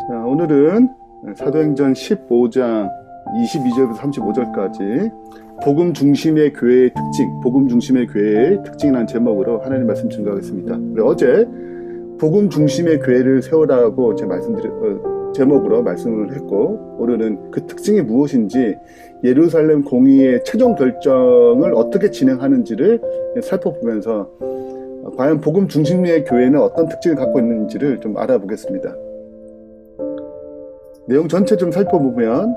자, 오늘은 사도행전 15장 22절부터 35절까지 복음 중심의 교회의 특징, 복음 중심의 교회의 특징이라는 제목으로 하나님 말씀 증거하겠습니다. 우리 어제 복음 중심의 교회를 세우라고 제목으로 말씀을 했고, 오늘은 그 특징이 무엇인지, 예루살렘 공의의 최종 결정을 어떻게 진행하는지를 살펴보면서 과연 복음 중심의 교회는 어떤 특징을 갖고 있는지를 좀 알아보겠습니다. 내용 전체 좀 살펴보면,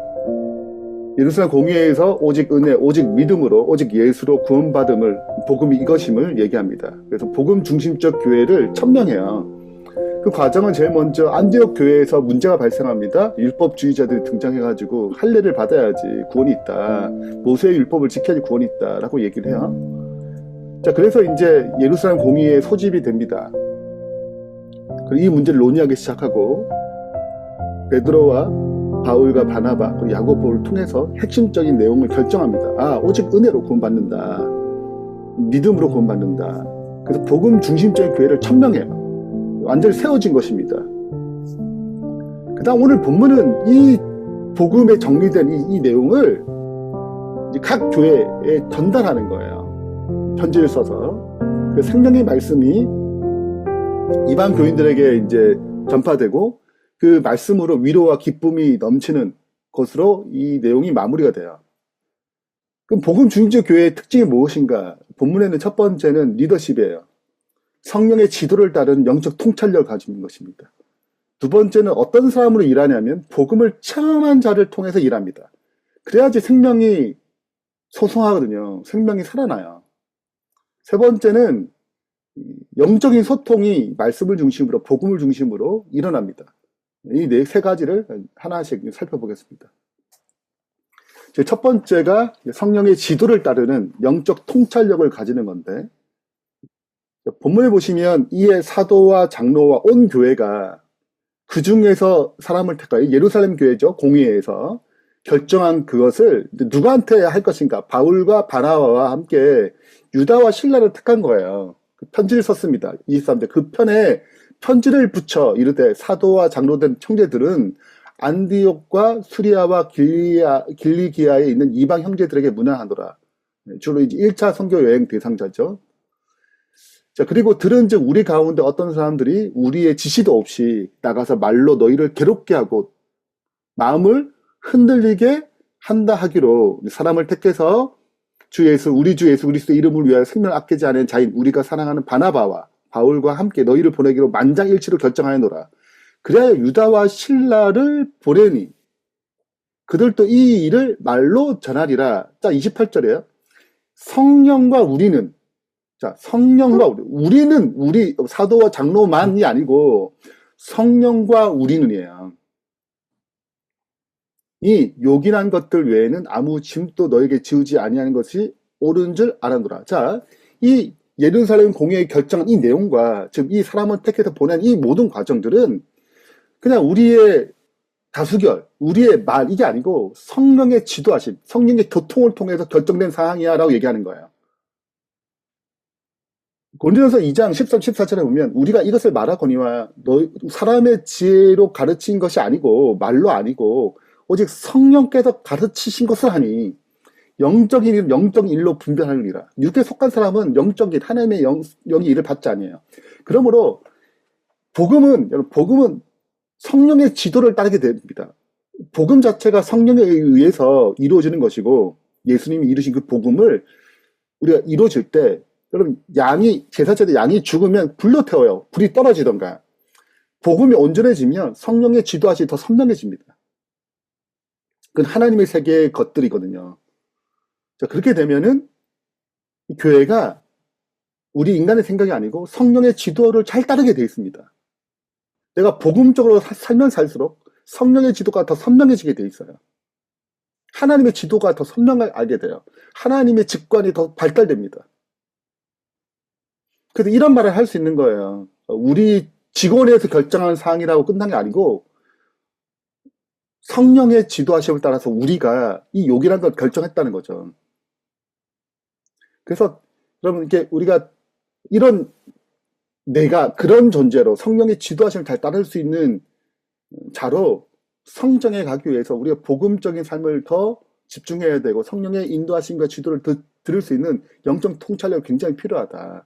예루살렘 공의회에서 오직 은혜, 오직 믿음으로, 오직 예수로 구원받음을, 복음이 이것임을 얘기합니다. 그래서 복음 중심적 교회를 천명해요. 그 과정은 제일 먼저 안디옥 교회에서 문제가 발생합니다. 율법주의자들이 등장해가지고 할례를 받아야지 구원이 있다, 모세의 율법을 지켜야지 구원이 있다 라고 얘기를 해요. 자, 그래서 이제 예루살렘 공의회에 소집이 됩니다. 그리고 이 문제를 논의하기 시작하고, 베드로와 바울과 바나바 그리고 야고보를 통해서 핵심적인 내용을 결정합니다. 오직 은혜로 구원받는다, 믿음으로 구원받는다. 그래서 복음 중심적인 교회를 천명해요. 완전히 세워진 것입니다. 그 다음 오늘 본문은 이 복음에 정리된 이 내용을 각 교회에 전달하는 거예요. 편지를 써서. 그 생명의 말씀이 이방 교인들에게 이제 전파되고, 그 말씀으로 위로와 기쁨이 넘치는 것으로 이 내용이 마무리가 돼요. 그럼 복음 중심적 교회의 특징이 무엇인가? 본문에는 첫 번째는 리더십이에요. 성령의 지도를 따르는 영적 통찰력을 가진 것입니다. 두 번째는 어떤 사람으로 일하냐면 복음을 체험한 자를 통해서 일합니다. 그래야지 생명이 소성하거든요. 생명이 살아나요. 세 번째는 영적인 소통이 말씀을 중심으로, 복음을 중심으로 일어납니다. 이 세 가지를 하나씩 살펴보겠습니다. 첫 번째가 성령의 지도를 따르는 영적 통찰력을 가지는 건데, 본문에 보시면 이에 사도와 장로와 온 교회가 그 중에서 사람을 택하여, 예루살렘 교회죠, 공의회에서 결정한 그것을 누구한테 할 것인가? 바울과 바나바와 함께 유다와 실라를 택한 거예요. 그 편지를 썼습니다. 23절. 그 편에 편지를 붙여 이르되, 사도와 장로된 형제들은 안디옥과 수리아와 길리기아에 있는 이방 형제들에게 문안하노라. 주로 이제 1차 선교 여행 대상자죠. 자, 그리고 들은즉 우리 가운데 어떤 사람들이 우리의 지시도 없이 나가서 말로 너희를 괴롭게 하고 마음을 흔들리게 한다 하기로 사람을 택해서 우리 주 예수 그리스도의 이름을 위하여 생명을 아끼지 않은 자인 우리가 사랑하는 바나바와 바울과 함께 너희를 보내기로 만장일치로 결정하여노라. 그래야 유다와 실라를 보내니 그들도 이 일을 말로 전하리라. 자, 28절이에요. 성령과 우리는, 자, 성령과 우리는 우리 사도와 장로만이 아니고 성령과 우리는이에요. 이 요긴한 것들 외에는 아무 짐도 너에게 지우지 아니하는 것이 옳은 줄 알아노라. 자, 이 예루살렘 공의의 결정한 이 내용과, 즉 이 사람을 택해서 보낸 이 모든 과정들은 그냥 우리의 다수결, 우리의 말, 이게 아니고 성령의 지도하심, 성령의 교통을 통해서 결정된 사항이야 라고 얘기하는 거예요. 고린도전서 2장 13, 14절에 보면 우리가 이것을 말하거니와 사람의 지혜로 가르친 것이 아니고 말로 아니고 오직 성령께서 가르치신 것을 하니 영적인 일은 영적인 일로 분별하느니라. 육에 속한 사람은 영적인 하나님의 영이 일을 받지 아니에요. 그러므로 복음은 성령의 지도를 따르게 됩니다. 복음 자체가 성령에 의해서 이루어지는 것이고, 예수님이 이루신 그 복음을 우리가 이루어질 때, 여러분, 제사장의 양이 죽으면 불로 태워요. 불이 떨어지던가. 복음이 온전해지면 성령의 지도하심이 더 선명해집니다. 그건 하나님의 세계의 것들이거든요. 자, 그렇게 되면은 이 교회가 우리 인간의 생각이 아니고 성령의 지도를 잘 따르게 되어 있습니다. 내가 복음적으로 살면 살수록 성령의 지도가 더 선명해지게 되어 있어요. 하나님의 지도가 더 선명하게 알게 돼요. 하나님의 직관이 더 발달됩니다. 그래서 이런 말을 할 수 있는 거예요. 우리 직원에서 결정하는 사항이라고 끝난 게 아니고 성령의 지도하심을 따라서 우리가 이 요긴한 걸 결정했다는 거죠. 그래서 여러분, 이렇게 우리가 내가 그런 존재로 성령의 지도하심을 잘 따를 수 있는 자로 성정에 가기 위해서 우리가 복음적인 삶을 더 집중해야 되고 성령의 인도하심과 지도를 더 들을 수 있는 영적 통찰력이 굉장히 필요하다.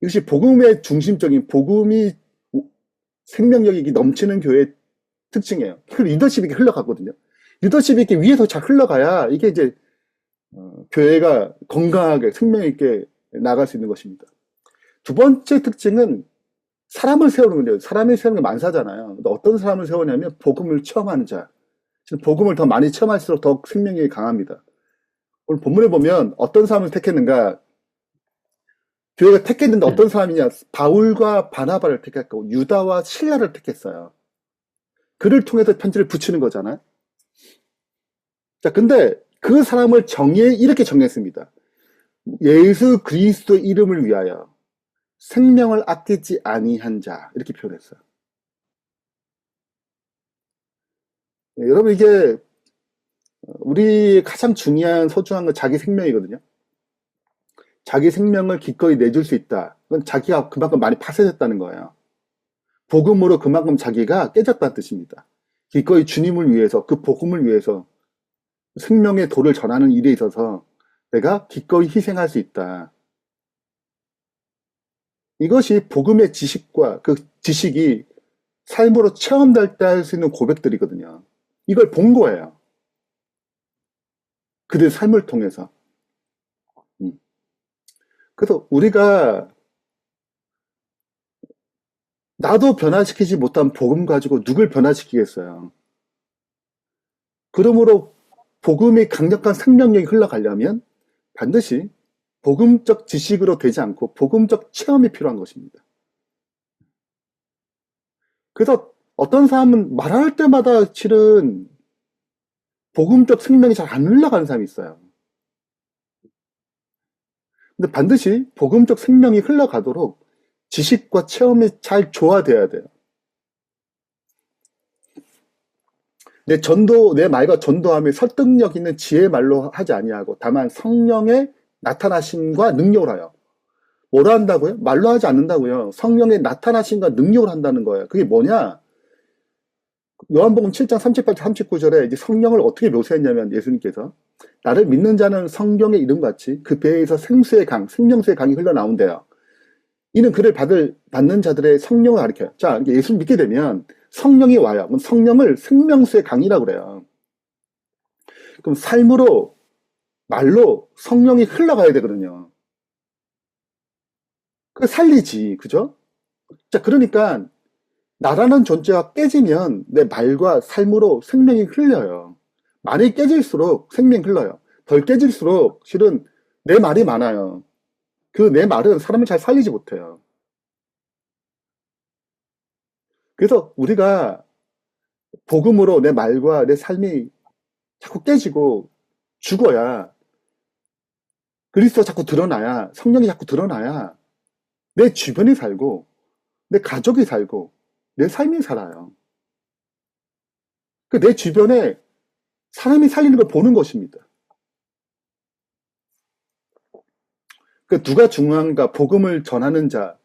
이것이 복음의 중심적인 복음이 생명력이 넘치는 교회의 특징이에요. 그 리더십이 흘러가거든요. 리더십이 이렇게 위에서 잘 흘러가야 이게 이제 교회가 건강하게 생명 있게 나갈 수 있는 것입니다. 두 번째 특징은 사람을 세우는 건데요. 사람을 세우는 게 만사잖아요. 어떤 사람을 세우냐면 복음을 체험하는 자. 복음을 더 많이 체험할수록 더 생명력이 강합니다. 오늘 본문에 보면 어떤 사람을 택했는가? 교회가 택했는데 어떤 사람이냐? 바울과 바나바를 택했고 유다와 실라를 택했어요. 그를 통해서 편지를 붙이는 거잖아요. 자, 근데 그 사람을 이렇게 정했습니다. 예수 그리스도 이름을 위하여 생명을 아끼지 아니한 자, 이렇게 표현했어요. 네, 여러분, 이게 우리 가장 중요한 소중한 건 자기 생명이거든요. 자기 생명을 기꺼이 내줄 수 있다. 그건 자기가 그만큼 많이 파쇄됐다는 거예요. 복음으로 그만큼 자기가 깨졌다는 뜻입니다. 기꺼이 주님을 위해서, 그 복음을 위해서 생명의 도를 전하는 일에 있어서 내가 기꺼이 희생할 수 있다. 이것이 복음의 지식과 그 지식이 삶으로 체험될 때 할 수 있는 고백들이거든요. 이걸 본 거예요. 그들의 삶을 통해서. 그래서 우리가 나도 변화시키지 못한 복음 가지고 누굴 변화시키겠어요. 그러므로 복음의 강력한 생명력이 흘러가려면 반드시 복음적 지식으로 되지 않고 복음적 체험이 필요한 것입니다. 그래서 어떤 사람은 말할 때마다 실은 복음적 생명이 잘 안 흘러가는 사람이 있어요. 근데 반드시 복음적 생명이 흘러가도록 지식과 체험이 잘 조화돼야 돼요. 내 말과 전도함이 설득력 있는 지혜의 말로 하지 아니하고 다만 성령의 나타나심과 능력을 하여. 뭐라 한다고요? 말로 하지 않는다고요. 성령의 나타나심과 능력을 한다는 거예요. 그게 뭐냐? 요한복음 7장 38절 39절에 이제 성령을 어떻게 묘사했냐면 예수님께서 나를 믿는 자는 성령의 이름같이 그 배에서 생수의 강, 생명수의 강이 흘러나온대요. 이는 그를 받는 자들의 성령을 가리켜요. 자, 예수를 믿게 되면 성령이 와요. 그럼 성령을 생명수의 강이라고 그래요. 그럼 삶으로, 말로 성령이 흘러가야 되거든요. 그 살리지, 그죠? 자, 그러니까 나라는 존재가 깨지면 내 말과 삶으로 생명이 흘려요. 많이 깨질수록 생명이 흘러요. 덜 깨질수록 실은 내 말이 많아요. 그 내 말은 사람을 잘 살리지 못해요. 그래서 우리가 복음으로 내 말과 내 삶이 자꾸 깨지고 죽어야 그리스도가 자꾸 드러나야 성령이 자꾸 드러나야 내 주변이 살고 내 가족이 살고 내 삶이 살아요. 그 내 주변에 사람이 살리는 걸 보는 것입니다. 그 누가 중요한가? 복음을 전하는 자.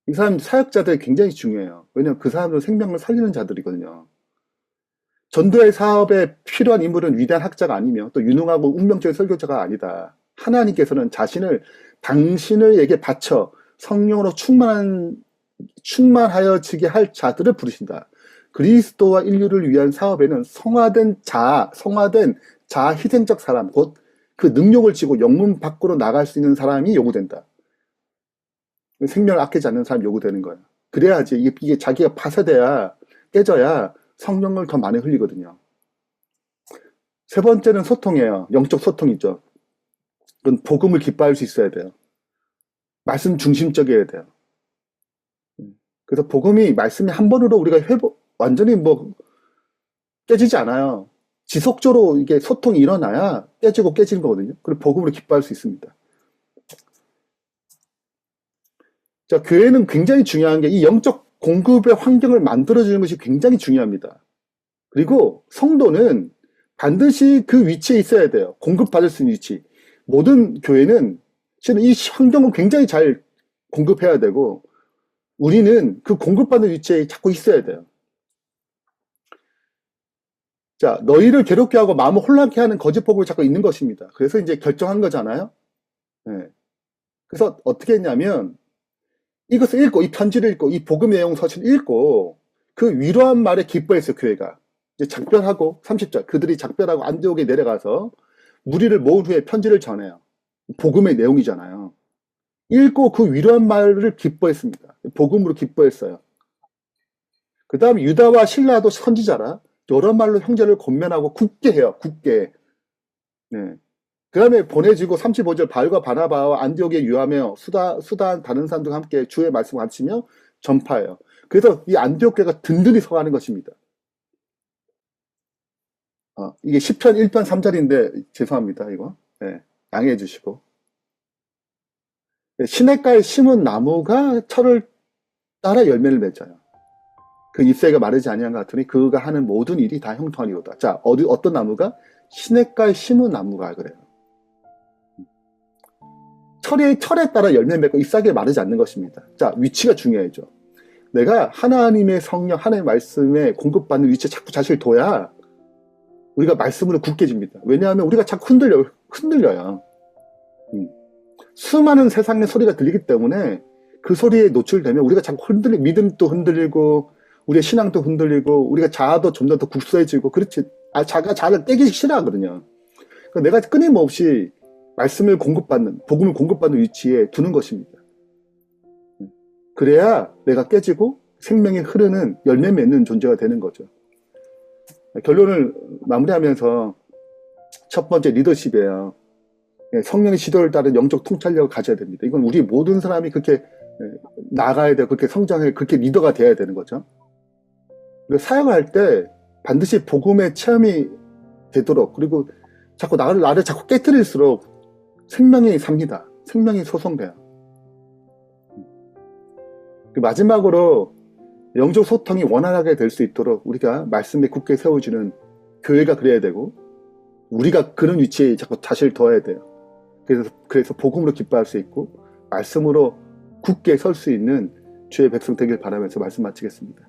이 사람 사역자들이 굉장히 중요해요. 왜냐하면 그 사람들은 생명을 살리는 자들이거든요. 전도의 사업에 필요한 인물은 위대한 학자가 아니며 또 유능하고 운명적인 설교자가 아니다. 하나님께서는 당신에게 바쳐 성령으로 충만하여지게 할 자들을 부르신다. 그리스도와 인류를 위한 사업에는 성화된 자 희생적 사람, 곧 그 능력을 지고 영문 밖으로 나갈 수 있는 사람이 요구된다. 생명을 아끼지 않는 사람이 요구되는 거예요. 그래야지 이게 자기가 파쇄돼야 깨져야 성령을 더 많이 흘리거든요. 세 번째는 소통이에요. 영적 소통이죠. 그건 복음을 기뻐할 수 있어야 돼요. 말씀 중심적이어야 돼요. 그래서 말씀이 한 번으로 우리가 완전히 깨지지 않아요. 지속적으로 이게 소통이 일어나야 깨지는 거거든요. 그리고 복음으로 기뻐할 수 있습니다. 자, 교회는 굉장히 중요한 게 이 영적 공급의 환경을 만들어주는 것이 굉장히 중요합니다. 그리고 성도는 반드시 그 위치에 있어야 돼요. 공급받을 수 있는 위치. 모든 교회는 실은 이 환경을 굉장히 잘 공급해야 되고 우리는 그 공급받는 위치에 자꾸 있어야 돼요. 자, 너희를 괴롭게 하고 마음을 혼란케 하는 거짓 복음이 자꾸 있는 것입니다. 그래서 이제 결정한 거잖아요. 네. 그래서 어떻게 했냐면 이것을 읽고 이 편지를 읽고 이 복음 내용 서신을 읽고 그 위로한 말에 기뻐했어요. 교회가 이제 작별하고 30절 그들이 작별하고 안디옥에 내려가서 무리를 모은 후에 편지를 전해요. 복음의 내용이잖아요. 읽고 그 위로한 말을 기뻐했습니다. 복음으로 기뻐했어요. 그 다음에 유다와 실라도 선지자라 여러 말로 형제를 권면하고 굳게 해요. 굳게. 네. 그 다음에 보내지고 35절 바울과 바나바와 안디옥에 유하며 수단 다른 사람들과 함께 주의 말씀을 가르치며 전파해요. 그래서 이 안디옥 교회가 든든히 서가는 것입니다. 이게 시편 1편 3절인데 죄송합니다. 이거 네, 양해해 주시고 시냇가에 심은 나무가 철을 따라 열매를 맺어요. 그 잎사귀가 마르지 아니한 것 같으니 그가 하는 모든 일이 다 형통하리로다. 자, 어떤 나무가? 시냇가에 심은 나무가 그래요. 철에 따라 열매 맺고 잎사귀가 마르지 않는 것입니다. 자, 위치가 중요하죠. 내가 하나님의 성령, 하나님의 말씀에 공급받는 위치에 자꾸 자신을 둬야 우리가 말씀으로 굳게집니다. 왜냐하면 우리가 자꾸 흔들려요. 수많은 세상의 소리가 들리기 때문에 그 소리에 노출되면 우리가 자꾸 믿음도 흔들리고 우리의 신앙도 흔들리고 우리가 자아도 좀 더 국소해지고 그렇지. 자아를 깨기 싫어하거든요. 그러니까 내가 끊임없이 말씀을 공급받는 복음을 공급받는 위치에 두는 것입니다. 그래야 내가 깨지고 생명이 흐르는 열매 맺는 존재가 되는 거죠. 결론을 마무리하면서 첫 번째 리더십이에요. 성령의 지도를 따른 영적 통찰력을 가져야 됩니다. 이건 우리 모든 사람이 그렇게 나가야 되고 그렇게 성장해 그렇게 리더가 돼야 되는 거죠. 그리고 사역할 때 반드시 복음의 체험이 되도록 그리고 자꾸 나를 자꾸 깨뜨릴수록 생명이 삽니다. 생명이 소성돼요. 마지막으로 영적 소통이 원활하게 될 수 있도록 우리가 말씀에 굳게 세워주는 교회가 그래야 되고 우리가 그런 위치에 자꾸 자신을 둬야 돼요. 그래서 복음으로 기뻐할 수 있고 말씀으로 굳게 설 수 있는 주의 백성 되길 바라면서 말씀 마치겠습니다.